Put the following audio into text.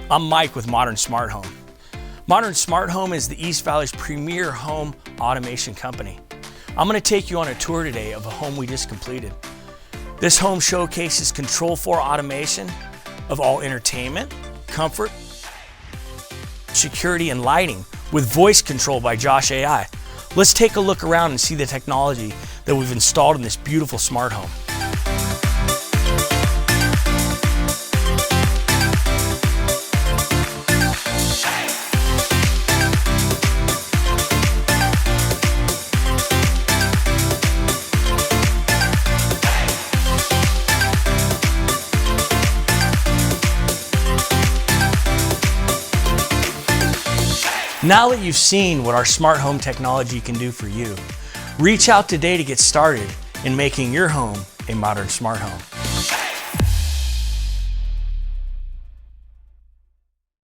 I'm Mike with Modern Smart Home. Modern Smart Home is the East Valley's premier home automation company. I'm going to take you on a tour today of a home we just completed. This home showcases Control 4 automation of all entertainment, comfort, security, and lighting with voice control by Josh AI. Let's take a look around and see the technology that we've installed in this beautiful smart home. Now that you've seen what our smart home technology can do for you, reach out today to get started in making your home a modern smart home.